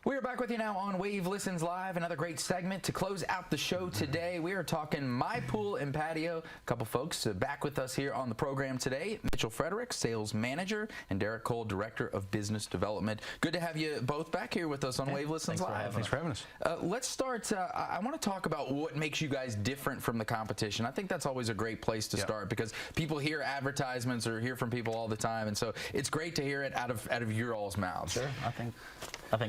We are back with you now on Wave Listens Live, another great segment to close out the show today. We are talking My Pool and Patio. A couple folks back with us here on the program today. Mitchell Frederick, Sales Manager, and Derek Cole, Director of Business Development. Good to have you both back here with us on Wave Listens Live. Thanks for having us. Let's start. I want to talk about what makes you guys different from the competition. I think that's always a great place to start because people hear advertisements or hear from people all the time, and so it's great to hear it out of your all's mouths. Sure, I think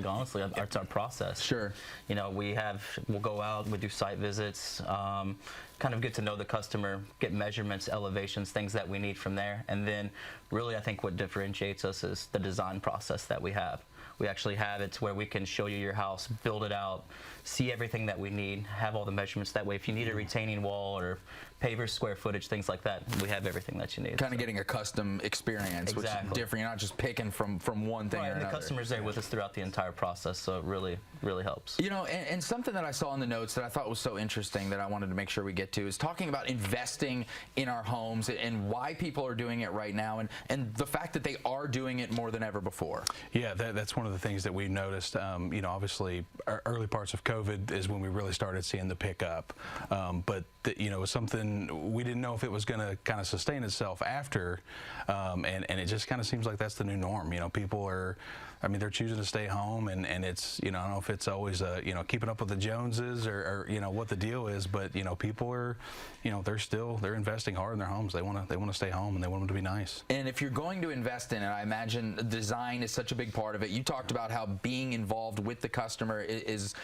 honestly, it's our process. Sure. You know, we'll go out, we do site visits, kind of get to know the customer, get measurements, elevations, things that we need from there. And then really I think what differentiates us is the design process that we have. We actually have it to where we can show you your house, build it out, see everything that we need, have all the measurements. That way, if you need a retaining wall or pavers, square footage, things like that, we have everything that you need. Kind of getting a custom experience, which is different. You're not just picking from one thing or another. And the customer's there with us throughout the entire process, so it really, really helps. You know, and something that I saw in the notes that I thought was so interesting that I wanted to make sure we get to is talking about investing in our homes and why people are doing it right now and the fact that they are doing it more than ever before. Yeah, that's one of the things that we noticed. You know, obviously, early parts of COVID is when we really started seeing the pickup. But you know, it was something we didn't know if it was going to kind of sustain itself after, and it just kind of seems like that's the new norm. You know, people are, I mean, they're choosing to stay home, and it's, you know, I don't know if it's always you know, keeping up with the Joneses or you know what the deal is, but you know, people are, you know, they're investing hard in their homes. They want to stay home and they want them to be nice. And if you're going to invest in it, I imagine design is such a big part of it. You talked about how being involved with the customer is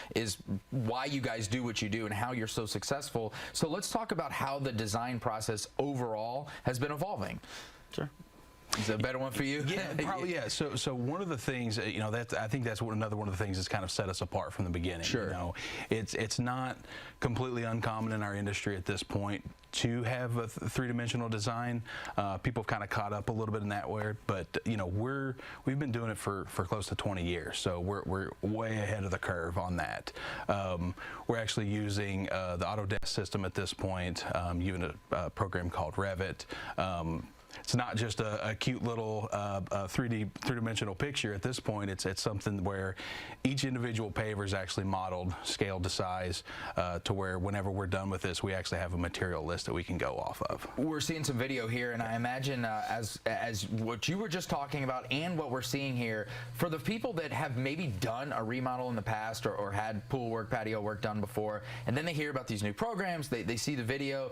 why you guys do what you do and how you're so successful. So let's talk about how the design process overall has been evolving. Sure. Is that a better one for you? Yeah, probably. Yeah. So one of the things, you know, I think that's another one of the things that's kind of set us apart from the beginning. Sure. You know, it's not completely uncommon in our industry at this point to have a three-dimensional design. People have kind of caught up a little bit in that way, but you know, we've been doing it for close to 20 years, so we're way ahead of the curve on that. We're actually using the Autodesk system at this point, using a program called Revit. It's not just a cute little three-dimensional picture at this point. It's something where each individual paver is actually modeled, scaled to size, to where whenever we're done with this, we actually have a material list that we can go off of. We're seeing some video here, and I imagine as what you were just talking about and what we're seeing here, for the people that have maybe done a remodel in the past or had pool work, patio work done before, and then they hear about these new programs, they see the video,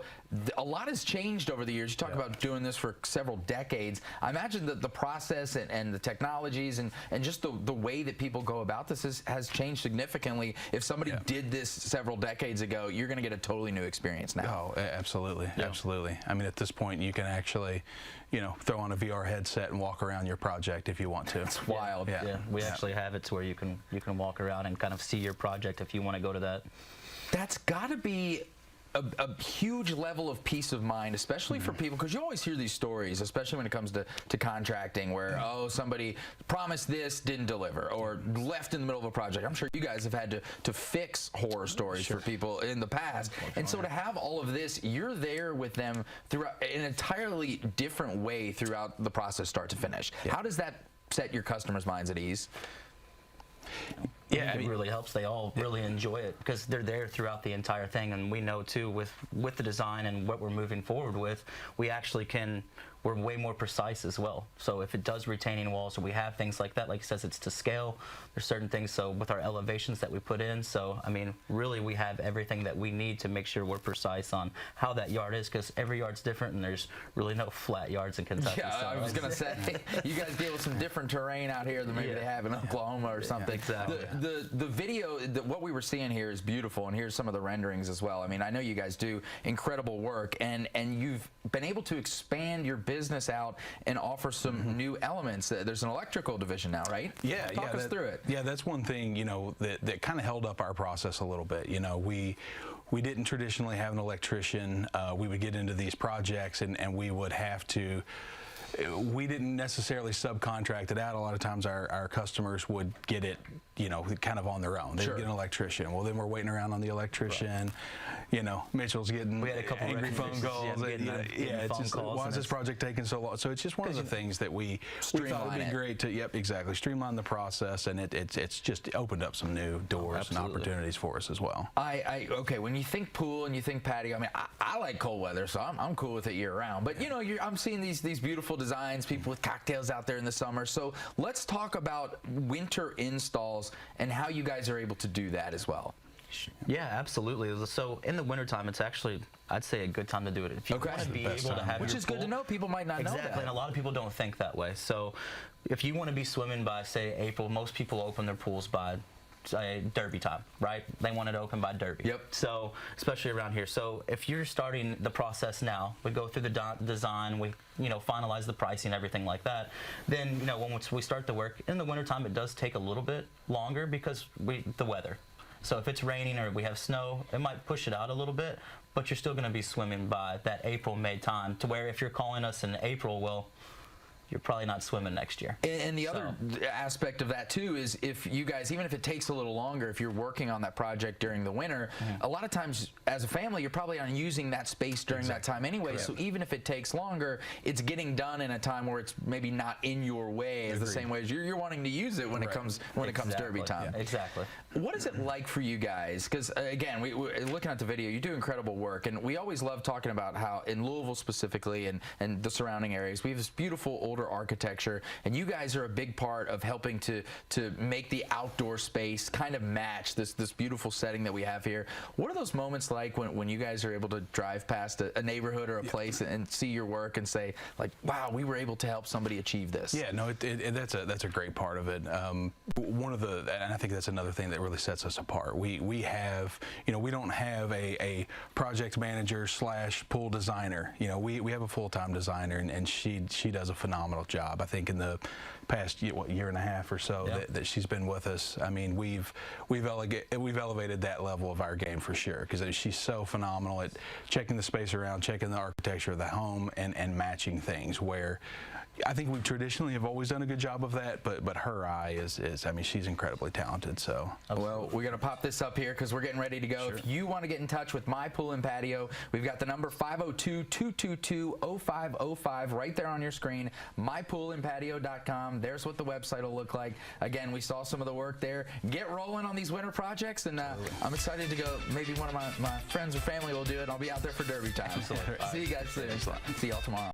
a lot has changed over the years. You talk about doing this for several decades. I imagine that the process and the technologies and just the way that people go about this has changed significantly. If somebody did this several decades ago, you're going to get a totally new experience now. Oh, absolutely, absolutely. I mean, at this point, you can actually, you know, throw on a VR headset and walk around your project if you want to. It's wild. Yeah, we actually have it to where you can walk around and kind of see your project if you want to go to that. That's got to be a huge level of peace of mind, especially for people, because you always hear these stories, especially when it comes to contracting, where oh, somebody promised this, didn't deliver, or left in the middle of a project. I'm sure you guys have had to fix horror stories for people in the past, and so to have all of this, you're there with them throughout an entirely different way throughout the process, start to finish. How does that set your customers' minds at ease? Yeah, it really helps. They all really enjoy it because they're there throughout the entire thing, and we know too with the design and what we're moving forward with, we actually we're way more precise as well. So if it does retaining walls, or we have things like that, like he says, it's to scale. There's certain things, so with our elevations that we put in, so I mean, really we have everything that we need to make sure we're precise on how that yard is, because every yard's different, and there's really no flat yards in Kentucky. Yeah, so I was gonna say, you guys deal with some different terrain out here than maybe they have in Oklahoma or something. Exactly. The video, what we were seeing here is beautiful, and here's some of the renderings as well. I mean, I know you guys do incredible work, and you've been able to expand your business out and offer some new elements. There's an electrical division now, right? Yeah, Talk us through it. Yeah, that's one thing, you know, that kind of held up our process a little bit. You know, we didn't traditionally have an electrician. We would get into these projects and we would have to we didn't necessarily subcontract it out. A lot of times our customers would get it, you know, kind of on their own. They'd get an electrician. Well, then we're waiting around on the electrician. You know, Mitchell's getting We had a couple angry phone recommendations, calls. getting phone calls, why is and this project taking so long? So it's just one of the things that we thought it'd Streamline be it. great to, exactly, streamline the process, and it's just opened up some new doors and absolutely. opportunities for us as well. Okay, when you think pool and you think patio, I mean, I like cold weather, so I'm cool with it year round. But you know, I'm seeing these beautiful designs, people with cocktails out there in the summer. So let's talk about winter installs and how you guys are able to do that as well. Yeah, absolutely. So in the wintertime, it's actually, I'd say, a good time to do it. If you want to be able to have Which your is good to pool- know. People might not know that. Exactly, and a lot of people don't think that way. So if you want to be swimming by, say, April, most people open their pools by, say, Derby time, right? They want it open by Derby. Yep. So, especially around here. So if you're starting the process now, we go through the design, we, you know, finalize the pricing, everything like that. Then, you know, once we start the work, in the wintertime, it does take a little bit longer because the weather. So if it's raining or we have snow, it might push it out a little bit, but you're still going to be swimming by that April, May time, to where if you're calling us in April, well, you're probably not swimming next year. And the other aspect of that too is if you guys, even if it takes a little longer, if you're working on that project during the winter, a lot of times as a family, you're probably on using that space during that time anyway. So even if it takes longer, it's getting done in a time where it's maybe not in your way as the same way as you're wanting to use it when it comes Derby time. Yeah, exactly. What is it like for you guys? Because again, we're looking at the video, you do incredible work, and we always love talking about how in Louisville specifically and the surrounding areas, we have this beautiful older architecture, and you guys are a big part of helping to make the outdoor space kind of match this beautiful setting that we have here. What are those moments like when you guys are able to drive past a neighborhood or a place and see your work and say, like, wow, we were able to help somebody achieve this? Yeah, no, that's a great part of it. One of the, and I think that's another thing that really sets us apart. We have, you know, we don't have a project manager / pool designer. You know, we have a full-time designer, and she does a phenomenal job. I think in the past year and a half or so that she's been with us, I mean, we've elevated that level of our game for sure, because she's so phenomenal at checking the space around, checking the architecture of the home, and matching things where I think we traditionally have always done a good job of that, but her eye is I mean, she's incredibly talented. So well, we're gonna pop this up here because we're getting ready to go. If you want to get in touch with My Pool and Patio, we've got the number 502-222-0505 right there on your screen. MyPoolandPatio.com. There's what the website will look like. Again, we saw some of the work there. Get rolling on these winter projects, and I'm excited to go. Maybe one of my friends or family will do it. I'll be out there for Derby time. See you guys soon. See y'all tomorrow.